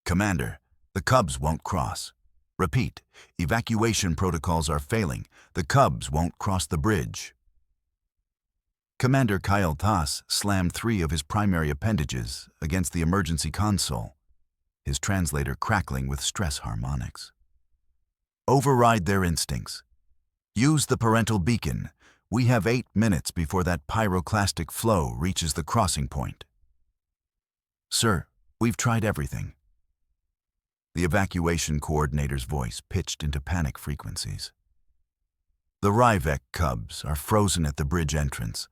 Commander, the Cubs won't cross. Repeat, evacuation protocols are failing. The Cubs won't cross the bridge. Commander Kyle Tass slammed 3 of his primary appendages against the emergency console, his translator crackling with stress harmonics. Override their instincts. Use the parental beacon. We have 8 minutes before that pyroclastic flow reaches the crossing point. Sir, we've tried everything. The evacuation coordinator's voice pitched into panic frequencies. The Ryvek Cubs are frozen at the bridge entrance.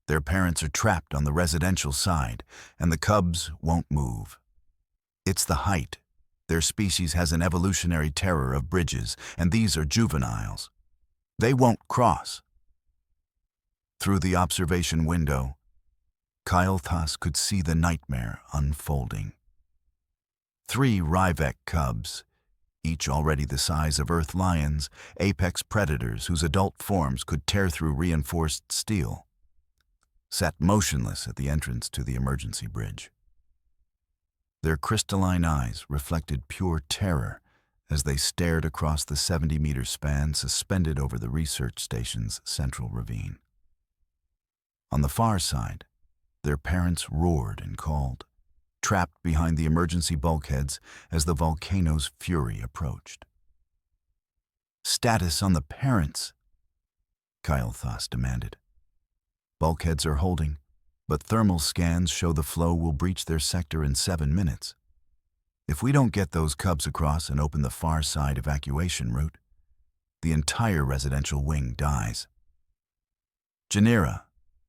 Their parents are trapped on the residential side, and the Cubs won't move. It's the height. Their species has an evolutionary terror of bridges, and these are juveniles. They won't cross. Through the observation window, Kyle Tass could see the nightmare unfolding. 3 Ryvek cubs, each already the size of Earth lions, apex predators whose adult forms could tear through reinforced steel, sat motionless at the entrance to the emergency bridge. Their crystalline eyes reflected pure terror as they stared across the 70-meter span suspended over the research station's central ravine. On the far side, their parents roared and called, trapped behind the emergency bulkheads as the volcano's fury approached. Status on the parents, Kyle Tass demanded. Bulkheads are holding, but thermal scans show the flow will breach their sector in 7 minutes. If we don't get those cubs across and open the far side evacuation route, the entire residential wing dies. Janira,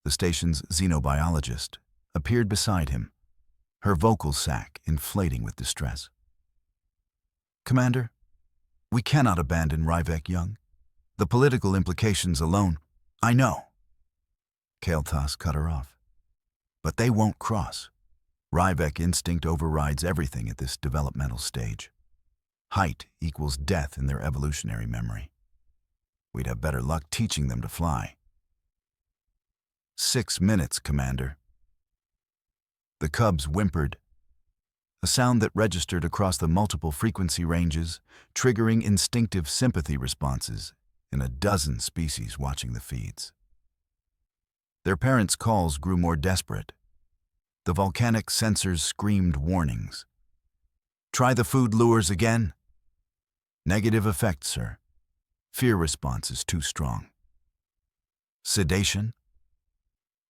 the station's xenobiologist, appeared beside him, her vocal sac inflating with distress. Commander, we cannot abandon Ryvek young. The political implications alone, I know. Kyle Tass cut her off. But they won't cross. Ryvek instinct overrides everything at this developmental stage. Height equals death in their evolutionary memory. We'd have better luck teaching them to fly. 6 minutes, Commander. The cubs whimpered, a sound that registered across the multiple frequency ranges, triggering instinctive sympathy responses in a dozen species watching the feeds. Their parents' calls grew more desperate. The volcanic sensors screamed warnings. Try the food lures again. Negative effect, sir. Fear response is too strong. Sedation?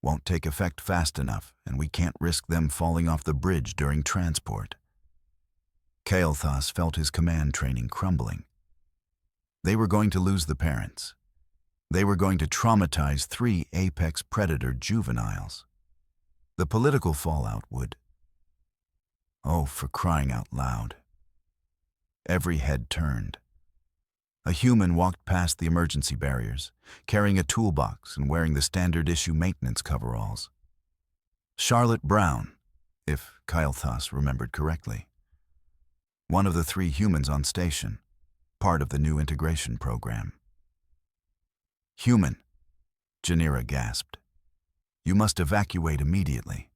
Won't take effect fast enough, and we can't risk them falling off the bridge during transport. Kyle Tass felt his command training crumbling. They were going to lose the parents. They were going to traumatize 3 apex predator juveniles. The political fallout would. Oh, for crying out loud. Every head turned. A human walked past the emergency barriers, carrying a toolbox and wearing the standard-issue maintenance coveralls. Charlotte Brown, if Kyle Tass remembered correctly. One of the 3 humans on station, part of the new integration program. Human, Janira gasped. You must evacuate immediately.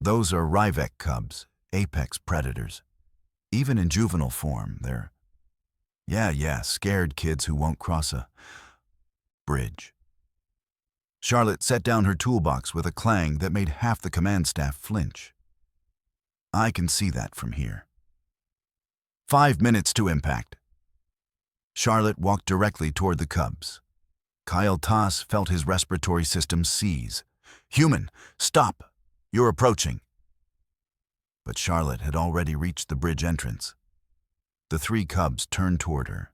Those are Ryvek cubs, apex predators. Even in juvenile form, they're scared kids who won't cross a bridge. Charlotte set down her toolbox with a clang that made half the command staff flinch. I can see that from here. 5 minutes to impact. Charlotte walked directly toward the cubs. Kyle Tass felt his respiratory system seize. Human, stop! You're approaching. But Charlotte had already reached the bridge entrance. The 3 cubs turned toward her,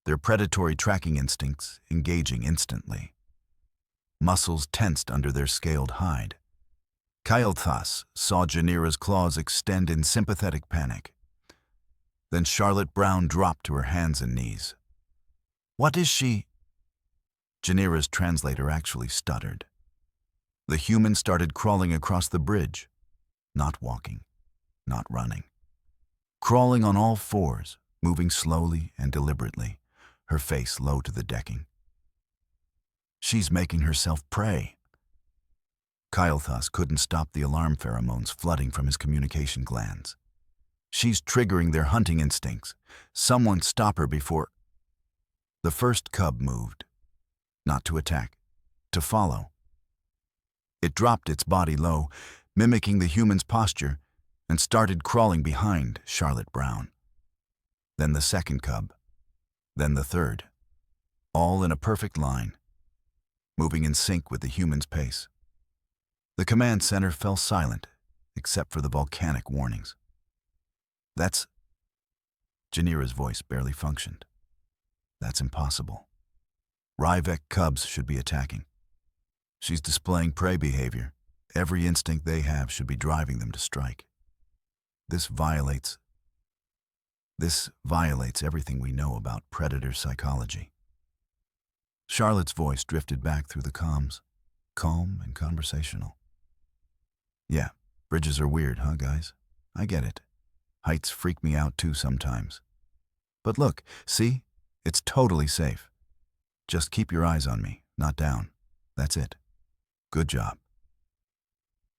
their predatory tracking instincts engaging instantly. Muscles tensed under their scaled hide. Kyle Tass saw Janira's claws extend in sympathetic panic. Then Charlotte Brown dropped to her hands and knees. What is she? Janira's translator actually stuttered. The human started crawling across the bridge, not walking, not running. Crawling on all 4s, moving slowly and deliberately, her face low to the decking. She's making herself prey. Kyle Tass couldn't stop the alarm pheromones flooding from his communication glands. She's triggering their hunting instincts. Someone stop her before... The first cub moved. Not to attack, to follow. It dropped its body low, mimicking the human's posture, and started crawling behind Charlotte Brown. Then the second cub. Then the third. All in a perfect line, moving in sync with the human's pace. The command center fell silent, except for the volcanic warnings. That's... Janira's voice barely functioned. That's impossible. Ryvek cubs should be attacking. She's displaying prey behavior. Every instinct they have should be driving them to strike. This violates everything we know about predator psychology. Charlotte's voice drifted back through the comms, calm and conversational. Yeah, bridges are weird, huh, guys? I get it. Heights freak me out too sometimes. But look, see? It's totally safe. Just keep your eyes on me, not down. That's it. Good job.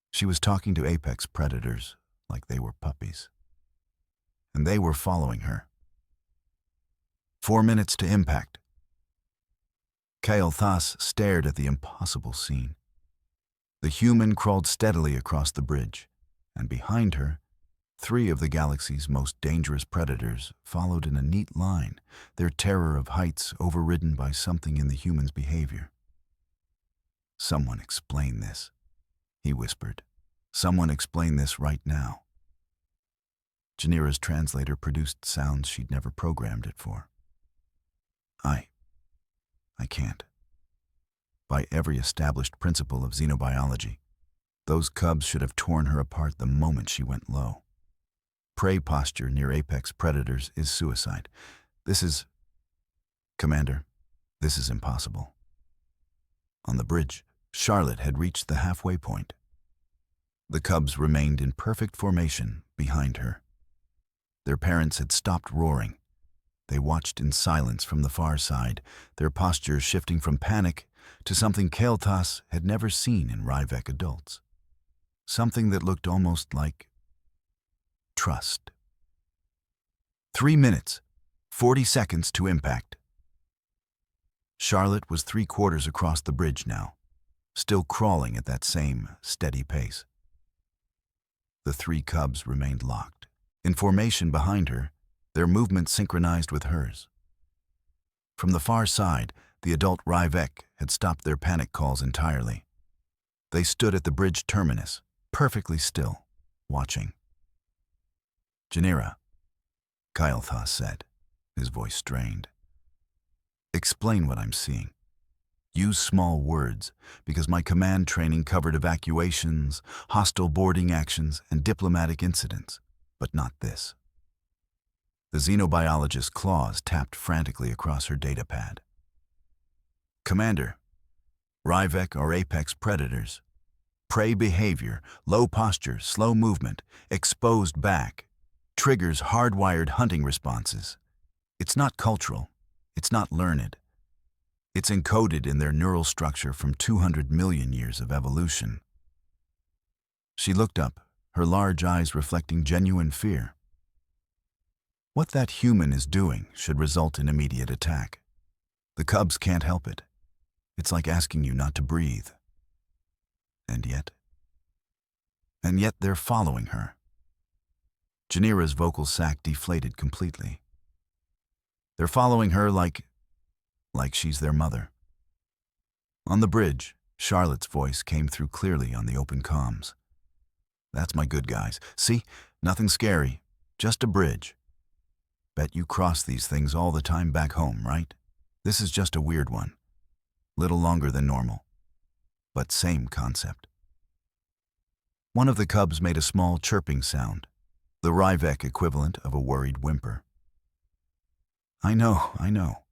She was talking to apex predators like they were puppies. And they were following her. 4 minutes to impact. Kael'thas stared at the impossible scene. The human crawled steadily across the bridge, and behind her, 3 of the galaxy's most dangerous predators followed in a neat line, their terror of heights overridden by something in the human's behavior. Someone explain this, he whispered. Someone explain this right now. Janira's translator produced sounds she'd never programmed it for. I can't. By every established principle of xenobiology, those cubs should have torn her apart the moment she went low. Prey posture near apex predators is suicide. Commander, this is impossible. On the bridge, Charlotte had reached the halfway point. The cubs remained in perfect formation behind her. Their parents had stopped roaring. They watched in silence from the far side, their postures shifting from panic to something Kael'thas had never seen in Ryvek adults. Something that looked almost like trust. 3 minutes, 40 seconds to impact. Charlotte was 3/4 across the bridge now, still crawling at that same steady pace. The 3 cubs remained locked. In formation behind her, their movement synchronized with hers. From the far side, the adult Ryvek had stopped their panic calls entirely. They stood at the bridge terminus, perfectly still, watching. Janira, Kael'thas said, his voice strained. Explain what I'm seeing. Use small words, because my command training covered evacuations, hostile boarding actions, and diplomatic incidents, but not this. The xenobiologist's claws tapped frantically across her datapad. Commander, Ryvek are apex predators. Prey behavior, low posture, slow movement, exposed back, triggers hardwired hunting responses. It's not cultural. It's not learned. It's encoded in their neural structure from 200 million years of evolution. She looked up, her large eyes reflecting genuine fear. What that human is doing should result in immediate attack. The cubs can't help it. It's like asking you not to breathe. And yet they're following her. Janira's vocal sac deflated completely. They're following her like she's their mother. On the bridge, Charlotte's voice came through clearly on the open comms. That's my good guys. See? Nothing scary. Just a bridge. Bet you cross these things all the time back home, right? This is just a weird one. Little longer than normal. But same concept. One of the cubs made a small chirping sound, the Ryvek equivalent of a worried whimper. I know,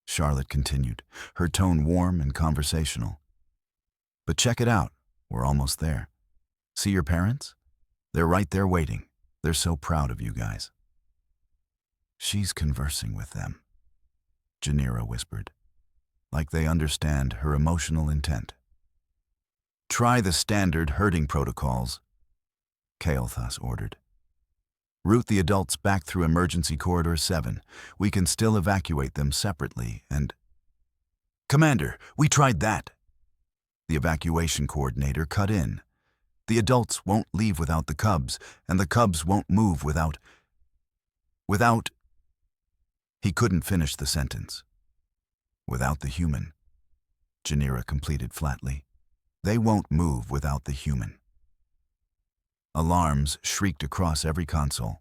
Charlotte continued, her tone warm and conversational. But check it out, we're almost there. See your parents? They're right there waiting. They're so proud of you guys. She's conversing with them, Janira whispered, like they understand her emotional intent. Try the standard herding protocols, Kael'thas ordered. Route the adults back through emergency corridor 7. We can still evacuate them separately and... Commander, we tried that. The evacuation coordinator cut in. The adults won't leave without the cubs, and the cubs won't move without... He couldn't finish the sentence. Without the human. Janira completed flatly. They won't move without the human. Alarms shrieked across every console.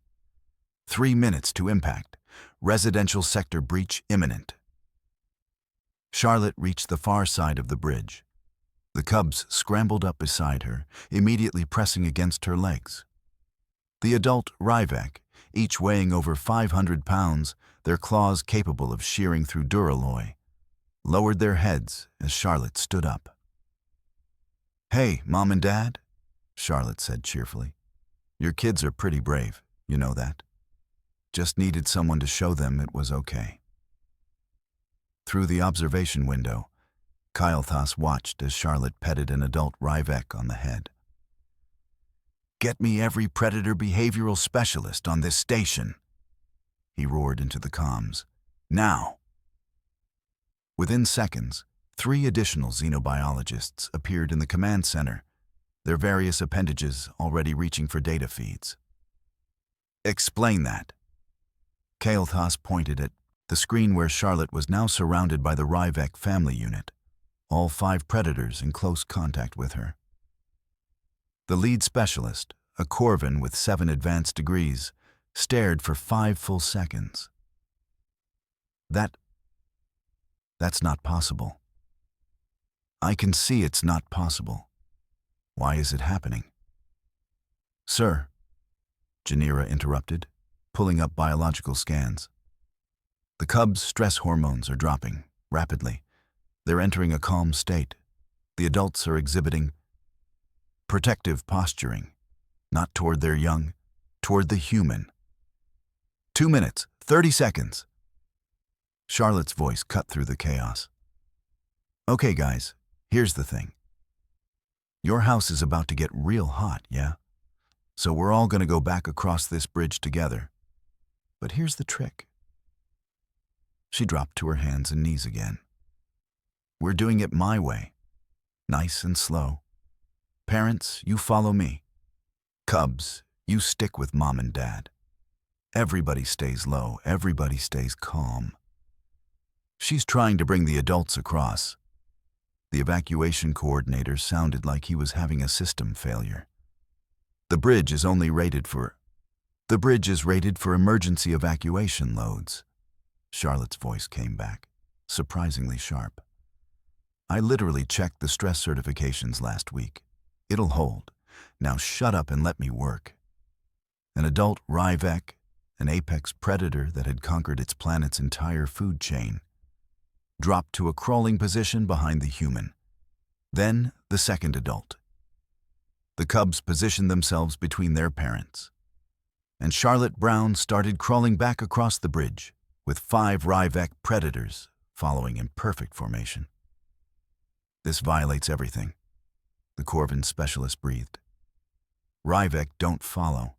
3 minutes to impact. Residential sector breach imminent. Charlotte reached the far side of the bridge. The cubs scrambled up beside her, immediately pressing against her legs. The adult Ryvek, each weighing over 500 pounds, their claws capable of shearing through duralloy, lowered their heads as Charlotte stood up. "Hey, Mom and Dad," Charlotte said cheerfully. "Your kids are pretty brave, you know that. Just needed someone to show them it was okay." Through the observation window, Kailthas watched as Charlotte petted an adult Ryvek on the head. "Get me every predator behavioral specialist on this station," he roared into the comms. "Now!" Within seconds, 3 additional xenobiologists appeared in the command center, their various appendages already reaching for data feeds. "Explain that." Kailthas pointed at the screen where Charlotte was now surrounded by the Ryvek family unit, all 5 predators in close contact with her. The lead specialist, a Corvin with 7 advanced degrees, stared for 5 full seconds. That's not possible. I can see it's not possible. Why is it happening?" "Sir," Janira interrupted, pulling up biological scans. "The cubs' stress hormones are dropping rapidly. They're entering a calm state. The adults are exhibiting protective posturing, not toward their young, toward the human." 2 minutes, 30 seconds. Charlotte's voice cut through the chaos. "Okay, guys, here's the thing. Your house is about to get real hot, yeah? So we're all going to go back across this bridge together. But here's the trick." She dropped to her hands and knees again. "We're doing it my way, nice and slow. Parents, you follow me. Cubs, you stick with Mom and Dad. Everybody stays low, everybody stays calm." She's trying to bring the adults across. The evacuation coordinator sounded like he was having a system failure. The bridge is rated for emergency evacuation loads." Charlotte's voice came back, surprisingly sharp. "I literally checked the stress certifications last week. It'll hold. Now shut up and let me work." An adult Ryvek, an apex predator that had conquered its planet's entire food chain, dropped to a crawling position behind the human. Then the second adult. The cubs positioned themselves between their parents. And Charlotte Brown started crawling back across the bridge, with 5 Ryvek predators following in perfect formation. "This violates everything," the Corvin specialist breathed. "Ryvek don't follow.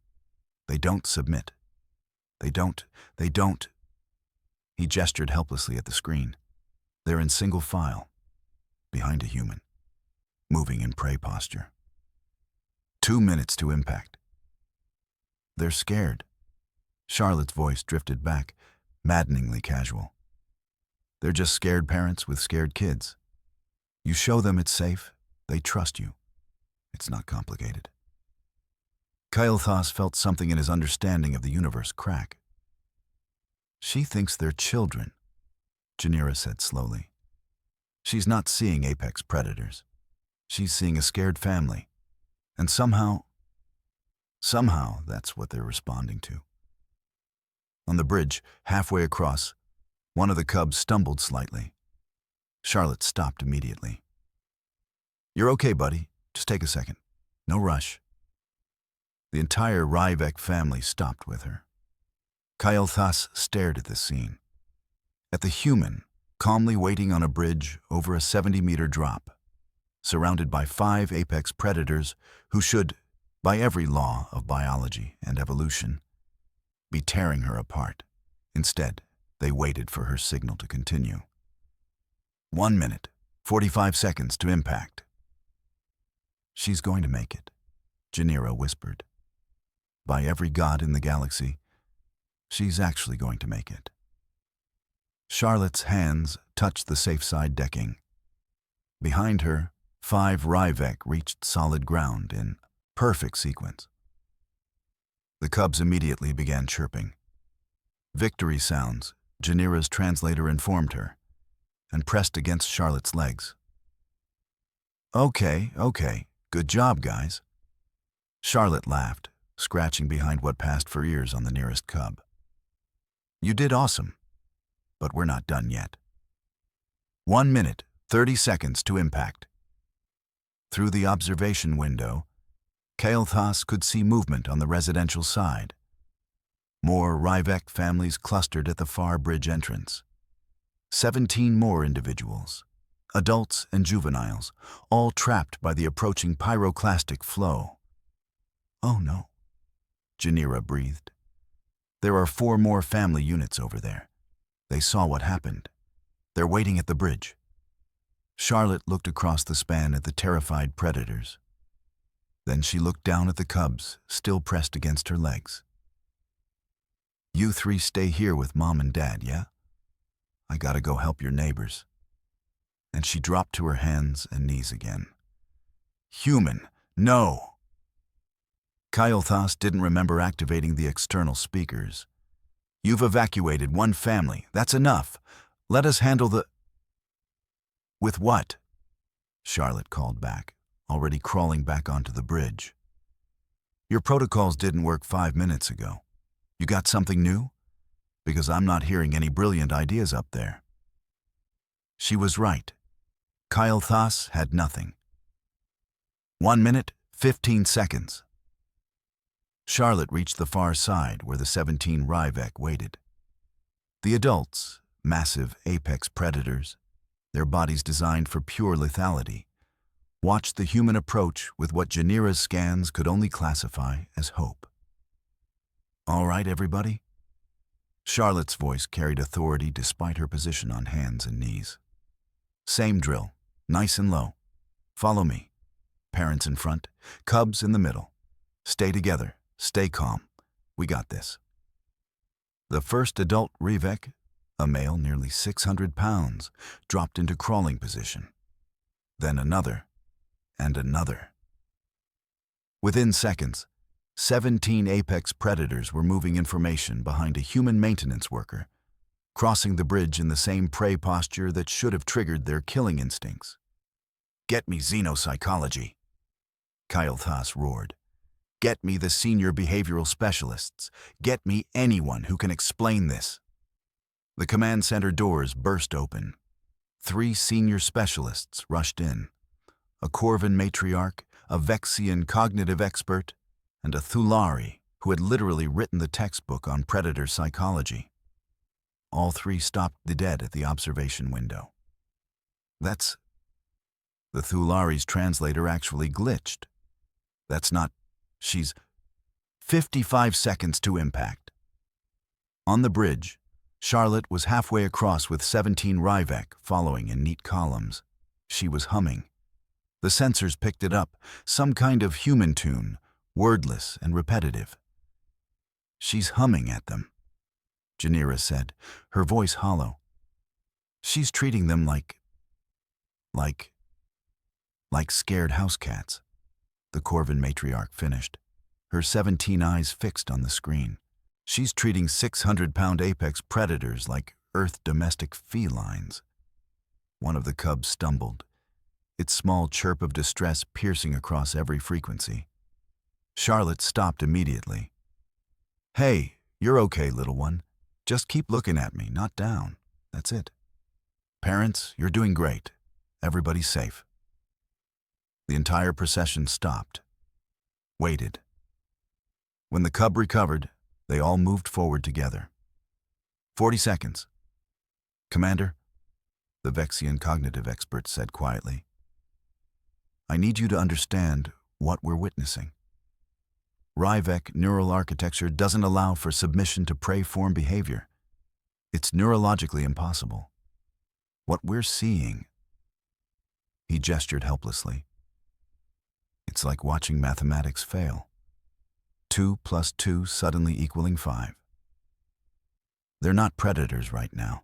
They don't submit. They don't. He gestured helplessly at the screen. "They're in single file, behind a human, moving in prey posture. 2 minutes to impact." "They're scared." Charlotte's voice drifted back, maddeningly casual. "They're just scared parents with scared kids. You show them it's safe, they trust you. It's not complicated." Kailthas felt something in his understanding of the universe crack. "She thinks they're children," Janira said slowly. "She's not seeing apex predators. She's seeing a scared family. And somehow that's what they're responding to." On the bridge, halfway across, one of the cubs stumbled slightly. Charlotte stopped immediately. "You're okay, buddy. Just take a second. No rush." The entire Ryvek family stopped with her. Kailthas stared at the scene. At the human, calmly waiting on a bridge over a 70-meter drop, surrounded by 5 apex predators who should, by every law of biology and evolution, be tearing her apart. Instead, they waited for her signal to continue. 1 minute, 45 seconds to impact. She's going to make it, Janira whispered. By every god in the galaxy, she's actually going to make it. Charlotte's hands touched the safe side decking. Behind her, 5 Ryvek reached solid ground in perfect sequence. The cubs immediately began chirping. Victory sounds, Janira's translator informed her, and pressed against Charlotte's legs. Okay, good job, guys. Charlotte laughed, scratching behind what passed for ears on the nearest cub. You did awesome, but we're not done yet. 1 minute, 30 seconds to impact. Through the observation window, Kael'thas could see movement on the residential side. More Ryvek families clustered at the far bridge entrance. 17 more individuals, adults and juveniles, all trapped by the approaching pyroclastic flow. Oh no, Janira breathed. There are 4 more family units over there. They saw what happened. They're waiting at the bridge. Charlotte looked across the span at the terrified predators. Then she looked down at the cubs, still pressed against her legs. You 3 stay here with Mom and Dad, yeah? I gotta go help your neighbors. And she dropped to her hands and knees again. Human, no! Kael'thas didn't remember activating the external speakers. You've evacuated 1 family. That's enough. Let us handle the... With what? Charlotte called back, already crawling back onto the bridge. Your protocols didn't work 5 minutes ago. You got something new? Because I'm not hearing any brilliant ideas up there. She was right. Kael'thas had nothing. 1 minute, 15 seconds. Charlotte reached the far side where the 17 Ryvek waited. The adults, massive apex predators, their bodies designed for pure lethality, watched the human approach with what Janira's scans could only classify as hope. All right, everybody? Charlotte's voice carried authority despite her position on hands and knees. Same drill, nice and low. Follow me. Parents in front, cubs in the middle. Stay together, stay calm. We got this. The first adult Ryvek, a male nearly 600 pounds, dropped into crawling position. Then another, and another. Within seconds, 17 apex predators were moving information behind a human maintenance worker, crossing the bridge in the same prey posture that should have triggered their killing instincts. Get me xenopsychology, Kael'thas roared. Get me the senior behavioral specialists. Get me anyone who can explain this. The command center doors burst open. 3 senior specialists rushed in. A Corvan matriarch, a Vexian cognitive expert, and a Thulari who had literally written the textbook on predator psychology. All 3 stopped the dead at the observation window. That's... The Thulari's translator actually glitched. That's not... She's... 55 seconds to impact. On the bridge, Charlotte was halfway across with 17 Ryvek following in neat columns. She was humming. The sensors picked it up, some kind of human tune, wordless and repetitive. She's humming at them, Janira said, her voice hollow. She's treating them like scared house cats, the Corvan matriarch finished, her 17 eyes fixed on the screen. She's treating 600-pound apex predators like Earth domestic felines. One of the cubs stumbled, its small chirp of distress piercing across every frequency. Charlotte stopped immediately. Hey, you're okay, little one. Just keep looking at me, not down. That's it. Parents, you're doing great. Everybody's safe. The entire procession stopped, waited. When the cub recovered, they all moved forward together. 40 seconds. Commander, the Vexian cognitive expert said quietly, I need you to understand what we're witnessing. Ryvek neural architecture doesn't allow for submission to prey-form behavior. It's neurologically impossible. What we're seeing, he gestured helplessly. It's like watching mathematics fail. 2 plus 2 suddenly equaling 5. They're not predators right now.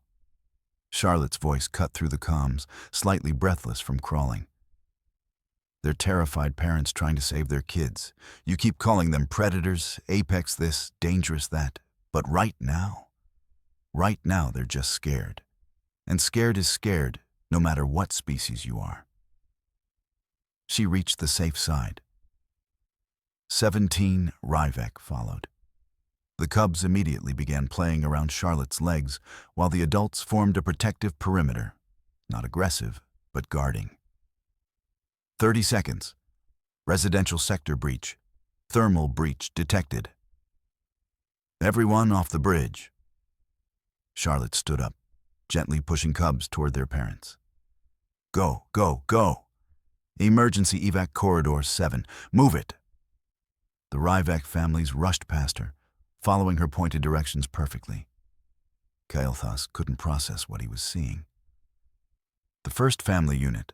Charlotte's voice cut through the comms, slightly breathless from crawling. They're terrified parents trying to save their kids. You keep calling them predators, apex this, dangerous that. But right now they're just scared. And scared is scared, no matter what species you are. She reached the safe side. 17 Ryvek followed. The cubs immediately began playing around Charlotte's legs, while the adults formed a protective perimeter. Not aggressive, but guarding. 30 seconds. Residential sector breach. Thermal breach detected. Everyone off the bridge. Charlotte stood up, gently pushing cubs toward their parents. Go, go, go! Emergency evac corridor 7. Move it! The Ryvek families rushed past her, following her pointed directions perfectly. Kael'thas couldn't process what he was seeing. The first family unit,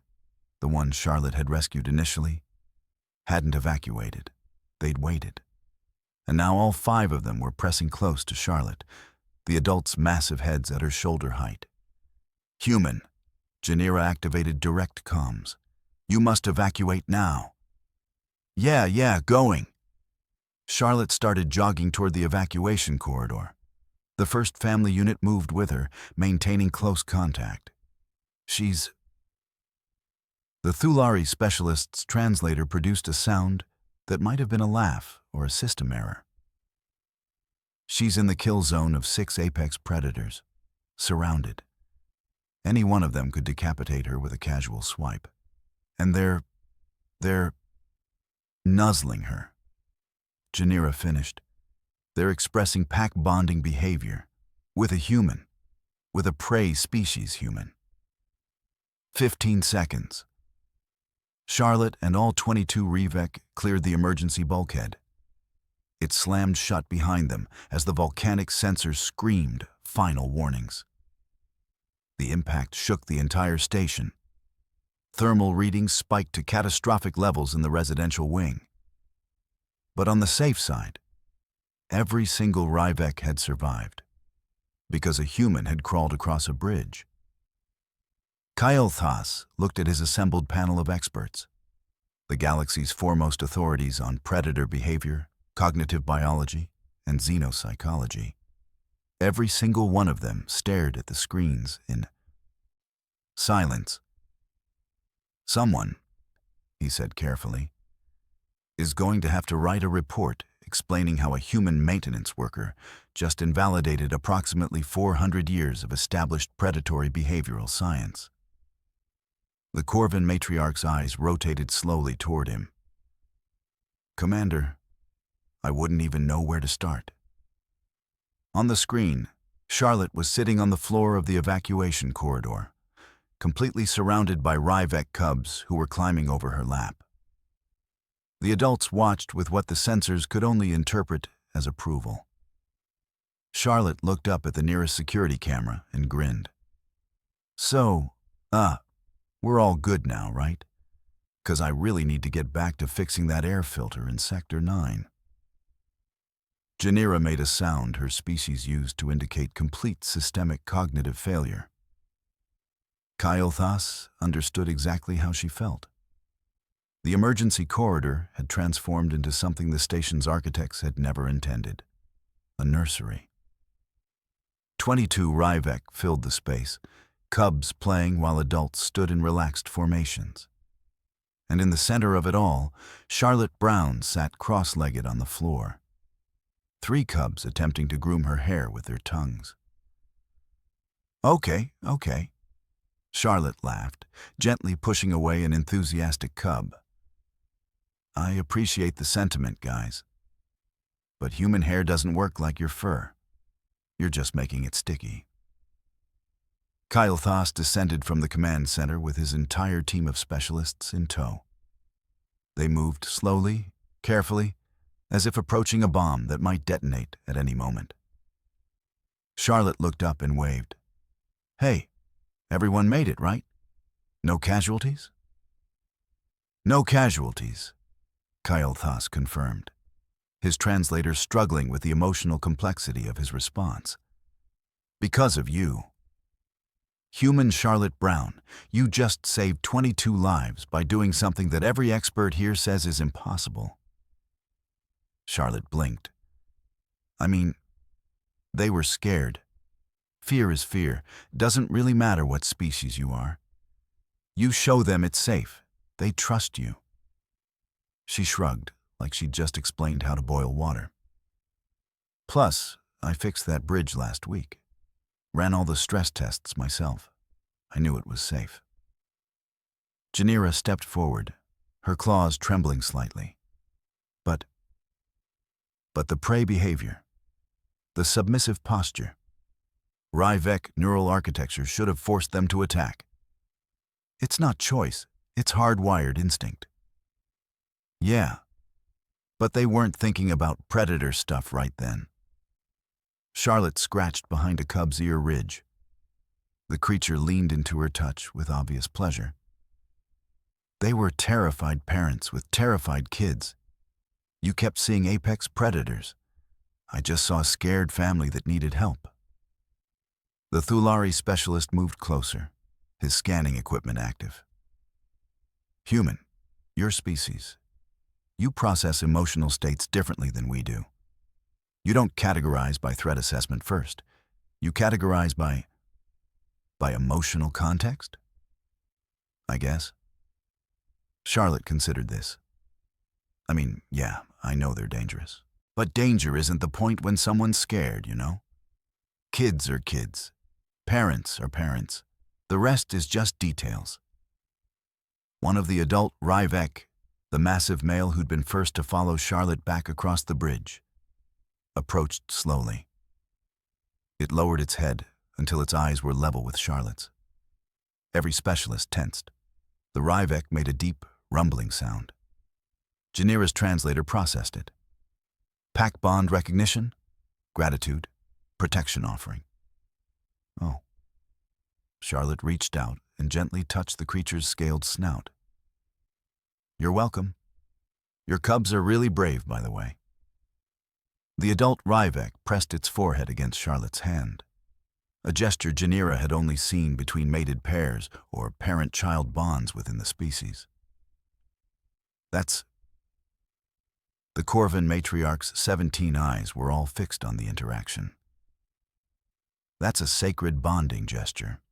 the one Charlotte had rescued initially, hadn't evacuated. They'd waited. And now all 5 of them were pressing close to Charlotte, the adults' massive heads at her shoulder height. Human. Janira activated direct comms. You must evacuate now. Yeah, going. Charlotte started jogging toward the evacuation corridor. The first family unit moved with her, maintaining close contact. The Thulari specialist's translator produced a sound that might have been a laugh or a system error. She's in the kill zone of 6 apex predators, surrounded. Any one of them could decapitate her with a casual swipe. And they're nuzzling her. Janira finished. They're expressing pack-bonding behavior with a human, with a prey species human. 15 seconds. Charlotte and all 22 Ryvek cleared the emergency bulkhead. It slammed shut behind them as the volcanic sensors screamed final warnings. The impact shook the entire station. Thermal readings spiked to catastrophic levels in the residential wing. But on the safe side, every single Ryvek had survived, because a human had crawled across a bridge. Kael'thas looked at his assembled panel of experts, the galaxy's foremost authorities on predator behavior, cognitive biology, and xenopsychology. Every single one of them stared at the screens in silence. Someone, he said carefully, is going to have to write a report explaining how a human maintenance worker just invalidated approximately 400 years of established predatory behavioral science. The Corvin matriarch's eyes rotated slowly toward him. Commander, I wouldn't even know where to start. On the screen, Charlotte was sitting on the floor of the evacuation corridor, completely surrounded by Ryvek cubs who were climbing over her lap. The adults watched with what the sensors could only interpret as approval. Charlotte looked up at the nearest security camera and grinned. So, we're all good now, right? 'Cause I really need to get back to fixing that air filter in Sector 9. Janira made a sound her species used to indicate complete systemic cognitive failure. Kael'thas understood exactly how she felt. The emergency corridor had transformed into something the station's architects had never intended, a nursery. 22 Ryvek filled the space, cubs playing while adults stood in relaxed formations. And in the center of it all, Charlotte Brown sat cross-legged on the floor. 3 cubs attempting to groom her hair with their tongues. Okay. Charlotte laughed, gently pushing away an enthusiastic cub. I appreciate the sentiment, guys. But human hair doesn't work like your fur. You're just making it sticky. Kael'thas descended from the command center with his entire team of specialists in tow. They moved slowly, carefully, as if approaching a bomb that might detonate at any moment. Charlotte looked up and waved. "Hey, everyone made it, right? No casualties?" "No casualties," Kyle Thas confirmed, his translator struggling with the emotional complexity of his response. "Because of you. Human Charlotte Brown, you just saved 22 lives by doing something that every expert here says is impossible." Charlotte blinked. "I mean, they were scared. Fear is fear. Doesn't really matter what species you are. You show them it's safe. They trust you." She shrugged, like she'd just explained how to boil water. "Plus, I fixed that bridge last week. Ran all the stress tests myself. I knew it was safe." Janira stepped forward, her claws trembling slightly. But the prey behavior, the submissive posture, Ryvek neural architecture should have forced them to attack. It's not choice, it's hardwired instinct. Yeah, but they weren't thinking about predator stuff right then. Charlotte scratched behind a cub's ear ridge. The creature leaned into her touch with obvious pleasure. They were terrified parents with terrified kids. You kept seeing apex predators. I just saw a scared family that needed help. The Thulari specialist moved closer, his scanning equipment active. "Human, your species. You process emotional states differently than we do. You don't categorize by threat assessment first. You categorize by emotional context? I guess." Charlotte considered this. "I mean, yeah, I know they're dangerous. But danger isn't the point when someone's scared, you know? Kids are kids. Parents are parents. The rest is just details." One of the adult Ryvek, the massive male who'd been first to follow Charlotte back across the bridge, approached slowly. It lowered its head until its eyes were level with Charlotte's. Every specialist tensed. The Ryvek made a deep, rumbling sound. Janira's translator processed it. Pack bond recognition, gratitude, protection offering. Oh. Charlotte reached out and gently touched the creature's scaled snout. "You're welcome. Your cubs are really brave, by the way." The adult Ryvek pressed its forehead against Charlotte's hand, a gesture Janira had only seen between mated pairs or parent-child bonds within the species. The Corvin matriarch's 17 eyes were all fixed on the interaction. "That's a sacred bonding gesture.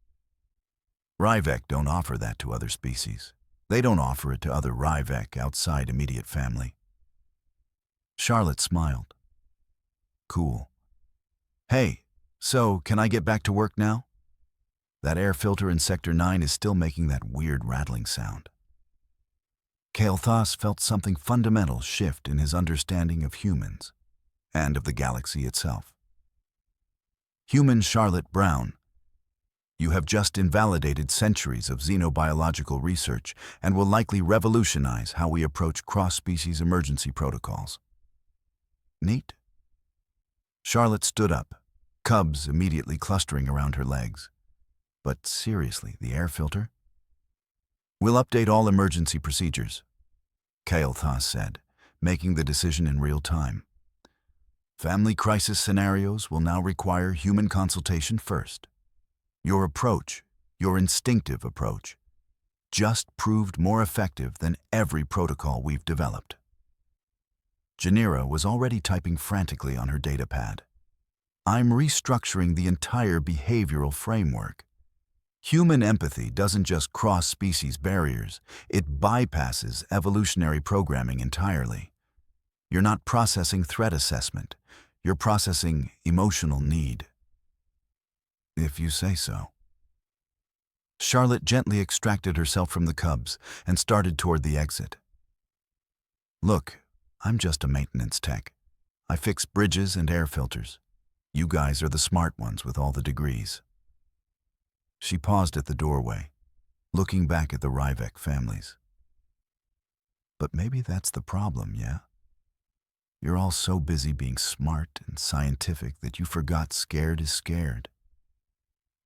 Ryvek don't offer that to other species. They don't offer it to other Ryvek outside immediate family." Charlotte smiled. "Cool. Hey, so can I get back to work now? That air filter in Sector 9 is still making that weird rattling sound." Kael'thas felt something fundamental shift in his understanding of humans and of the galaxy itself. "Human Charlotte Brown, you have just invalidated centuries of xenobiological research and will likely revolutionize how we approach cross-species emergency protocols." "Neat." Charlotte stood up, cubs immediately clustering around her legs. "But seriously, the air filter?" "We'll update all emergency procedures," Kael'thas said, making the decision in real time. "Family crisis scenarios will now require human consultation first. Your approach, your instinctive approach, just proved more effective than every protocol we've developed." Janira was already typing frantically on her datapad. "I'm restructuring the entire behavioral framework. Human empathy doesn't just cross species barriers, it bypasses evolutionary programming entirely. You're not processing threat assessment, you're processing emotional need." "If you say so." Charlotte gently extracted herself from the cubs and started toward the exit. "Look, I'm just a maintenance tech. I fix bridges and air filters. You guys are the smart ones with all the degrees." She paused at the doorway, looking back at the Ryvek families. "But maybe that's the problem, yeah? You're all so busy being smart and scientific that you forgot scared is scared.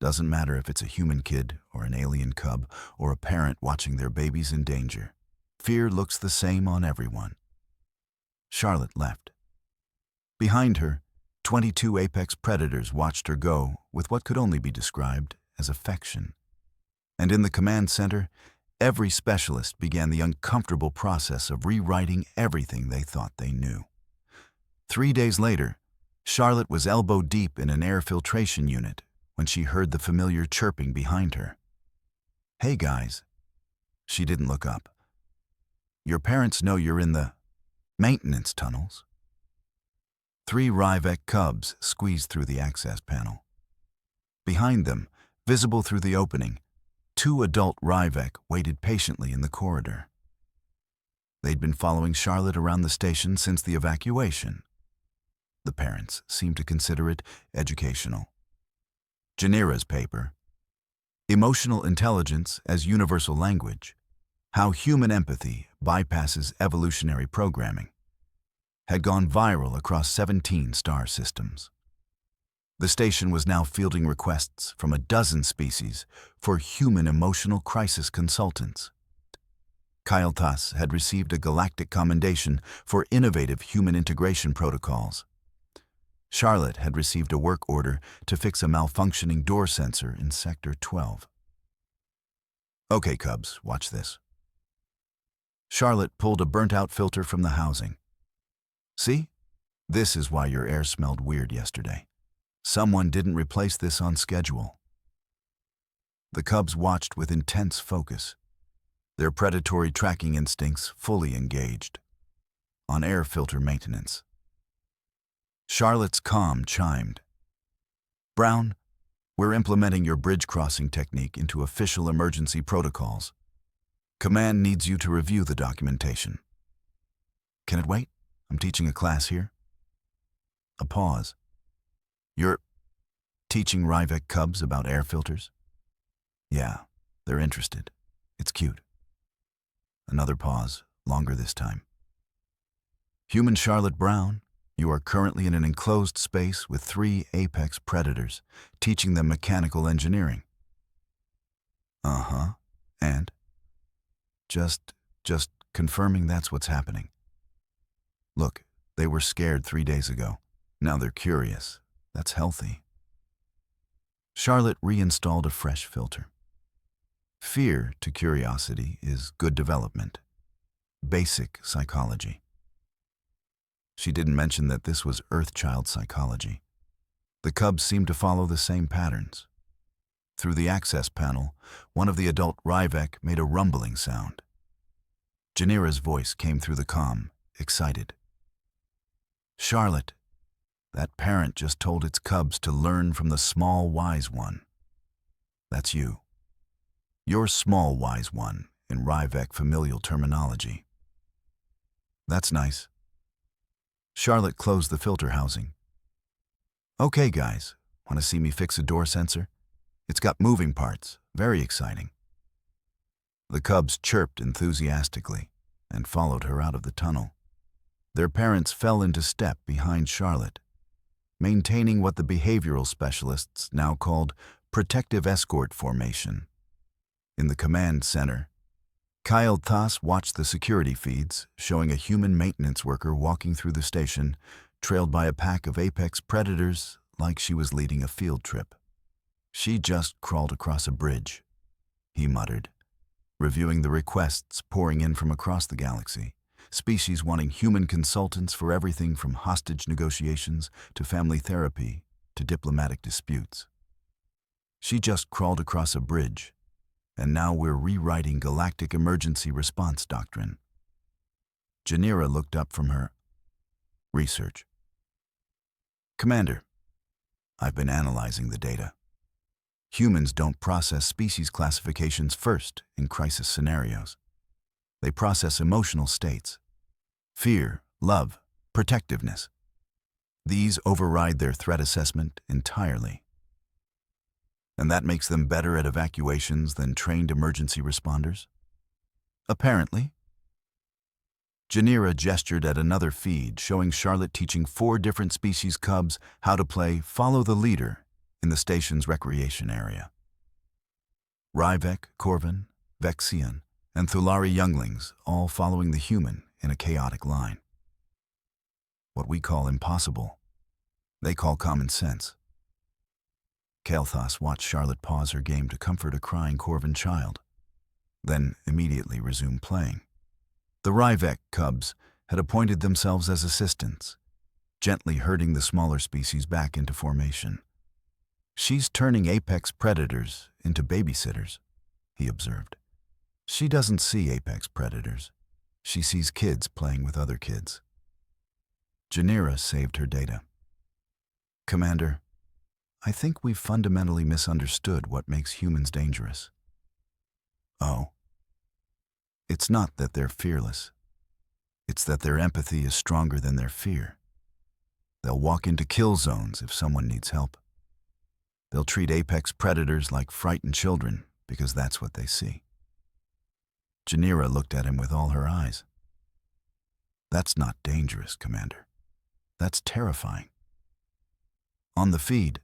Doesn't matter if it's a human kid or an alien cub or a parent watching their babies in danger. Fear looks the same on everyone. Charlotte left. Behind her, 22 apex predators watched her go with what could only be described as affection. And in the command center, every specialist began the uncomfortable process of rewriting everything they thought they knew. 3 days later, Charlotte was elbow deep in an air filtration unit when she heard the familiar chirping behind her. "Hey guys." She didn't look up. "Your parents know you're in the maintenance tunnels." 3 Ryvek cubs squeezed through the access panel. Behind them, visible through the opening, 2 adult Ryvek waited patiently in the corridor. They'd been following Charlotte around the station since the evacuation. The parents seemed to consider it educational. Janira's paper, Emotional Intelligence as Universal Language, How Human Empathy Bypasses Evolutionary Programming, had gone viral across 17 star systems. The station was now fielding requests from a dozen species for human emotional crisis consultants. Kyle Tass had received a galactic commendation for innovative human integration protocols. Charlotte had received a work order to fix a malfunctioning door sensor in Sector 12. "Okay, cubs, watch this." Charlotte pulled a burnt-out filter from the housing. "See? This is why your air smelled weird yesterday. Someone didn't replace this on schedule." The cubs watched with intense focus, their predatory tracking instincts fully engaged. On air filter maintenance. Charlotte's comm chimed. "Brown, we're implementing your bridge crossing technique into official emergency protocols. Command needs you to review the documentation." "Can it wait? I'm teaching a class here." A pause. "You're teaching Ryvek cubs about air filters?" "Yeah, they're interested. It's cute." Another pause, longer this time. "Human Charlotte Brown, you are currently in an enclosed space with 3 apex predators, teaching them mechanical engineering." "Uh-huh. And?" Just confirming that's what's happening. Look, they were scared 3 days ago. Now they're curious. That's healthy." Charlotte reinstalled a fresh filter. Fear to curiosity is good development. Basic psychology. She didn't mention that this was Earthchild psychology. The cubs seemed to follow the same patterns. Through the access panel, one of the adult Ryvek made a rumbling sound. Janira's voice came through the comm, excited. "Charlotte, that parent just told its cubs to learn from the small wise one. That's you. You're small wise one in Ryvek familial terminology." "That's nice." Charlotte closed the filter housing. "Okay, guys, want to see me fix a door sensor? It's got moving parts, very exciting." The cubs chirped enthusiastically and followed her out of the tunnel. Their parents fell into step behind Charlotte, maintaining what the behavioral specialists now called protective escort formation. In the command center, Kyle Tass watched the security feeds, showing a human maintenance worker walking through the station, trailed by a pack of apex predators like she was leading a field trip. "She just crawled across a bridge," he muttered, reviewing the requests pouring in from across the galaxy, species wanting human consultants for everything from hostage negotiations to family therapy to diplomatic disputes. "She just crawled across a bridge, and now we're rewriting galactic emergency response doctrine." Janira looked up from her research. "Commander, I've been analyzing the data. Humans don't process species classifications first in crisis scenarios. They process emotional states. Fear, love, protectiveness. These override their threat assessment entirely. And that makes them better at evacuations than trained emergency responders? Apparently. Janira gestured at another feed showing Charlotte teaching 4 different species cubs how to play Follow the Leader in the station's recreation area. Ryvek, Corvin, Vexian, and Thulari younglings all following the human in a chaotic line. What we call impossible, they call common sense. Kael'thas watched Charlotte pause her game to comfort a crying Corvin child, then immediately resume playing. The Ryvek cubs had appointed themselves as assistants, gently herding the smaller species back into formation. She's turning apex predators into babysitters, he observed. She doesn't see apex predators. She sees kids playing with other kids. Janira saved her data. Commander, I think we've fundamentally misunderstood what makes humans dangerous. Oh. It's not that they're fearless. It's that their empathy is stronger than their fear. They'll walk into kill zones if someone needs help. They'll treat apex predators like frightened children because that's what they see. Janira looked at him with all her eyes. That's not dangerous, Commander. That's terrifying. On the feed,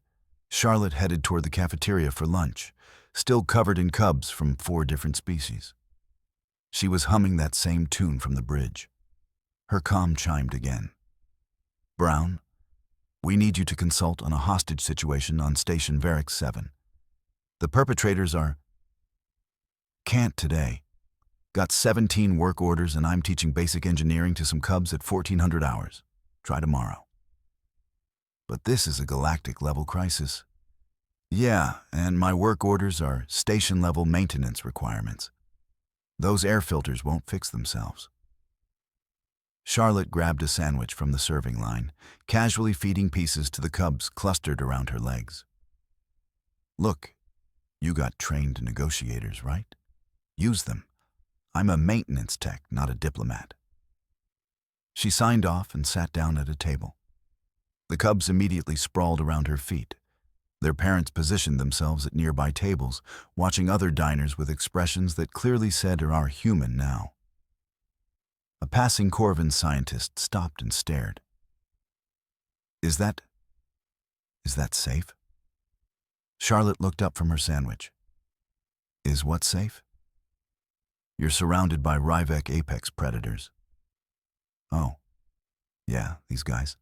Charlotte headed toward the cafeteria for lunch, still covered in cubs from 4 different species. She was humming that same tune from the bridge. Her comm chimed again. Brown, we need you to consult on a hostage situation on Station Varix 7. The perpetrators are... Can't today. Got 17 work orders and I'm teaching basic engineering to some cubs at 1400 hours. Try tomorrow. But this is a galactic-level crisis. Yeah, and my work orders are station-level maintenance requirements. Those air filters won't fix themselves. Charlotte grabbed a sandwich from the serving line, casually feeding pieces to the cubs clustered around her legs. Look, you got trained negotiators, right? Use them. I'm a maintenance tech, not a diplomat. She signed off and sat down at a table. The cubs immediately sprawled around her feet. Their parents positioned themselves at nearby tables, watching other diners with expressions that clearly said they are human now. A passing Corvin scientist stopped and stared. Is that safe? Charlotte looked up from her sandwich. Is what safe? You're surrounded by Ryvek apex predators. Oh, yeah, these guys.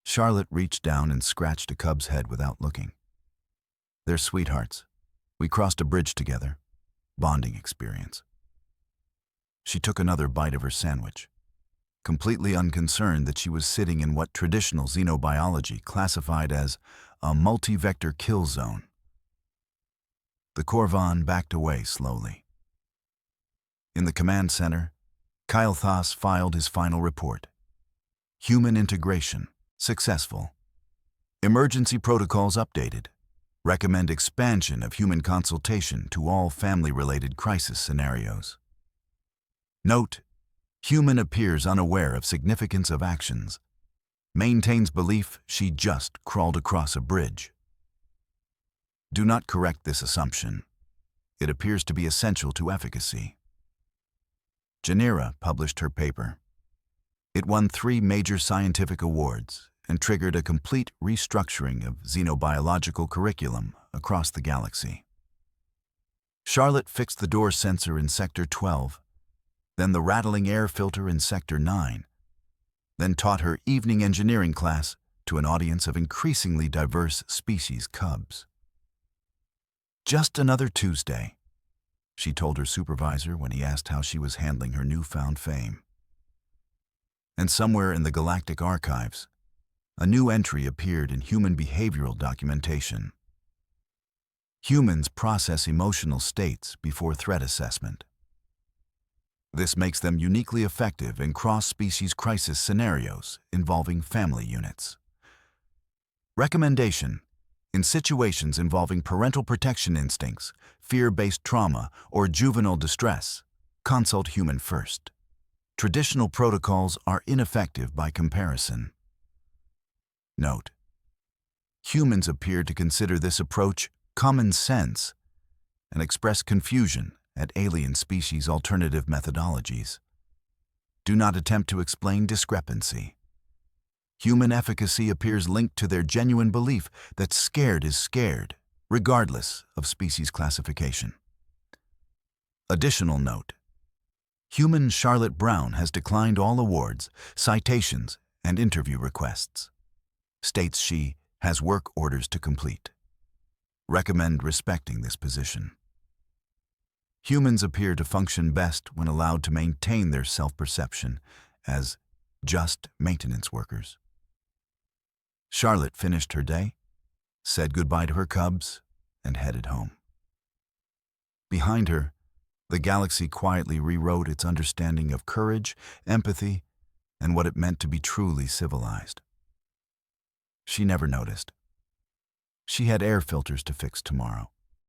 Charlotte reached down and scratched a cub's head without looking. They're sweethearts. We crossed a bridge together. Bonding experience. She took another bite of her sandwich, completely unconcerned that she was sitting in what traditional xenobiology classified as a multi-vector kill zone. The Corvan backed away slowly. In the command center, Kael'thas filed his final report. Human integration. Successful. Emergency protocols updated. Recommend expansion of human consultation to all family-related crisis scenarios. Note, human appears unaware of significance of actions. Maintains belief she just crawled across a bridge. Do not correct this assumption. It appears to be essential to efficacy. Janira published her paper. It won 3 major scientific awards and triggered a complete restructuring of xenobiological curriculum across the galaxy. Charlotte fixed the door sensor in Sector 12, then the rattling air filter in Sector 9, then taught her evening engineering class to an audience of increasingly diverse species cubs. Just another Tuesday, she told her supervisor when he asked how she was handling her newfound fame. And somewhere in the galactic archives, a new entry appeared in human behavioral documentation. Humans process emotional states before threat assessment. This makes them uniquely effective in cross-species crisis scenarios involving family units. Recommendation: in situations involving parental protection instincts, fear-based trauma, or juvenile distress, consult human first. Traditional protocols are ineffective by comparison. Note: humans appear to consider this approach common sense and express confusion at alien species' alternative methodologies. Do not attempt to explain discrepancy. Human efficacy appears linked to their genuine belief that scared is scared, regardless of species classification. Additional note: human Charlotte Brown has declined all awards, citations, and interview requests. States she has work orders to complete. Recommend respecting this position. Humans appear to function best when allowed to maintain their self-perception as just maintenance workers. Charlotte finished her day, said goodbye to her cubs, and headed home. Behind her, the galaxy quietly rewrote its understanding of courage, empathy, and what it meant to be truly civilized. She never noticed. She had air filters to fix tomorrow.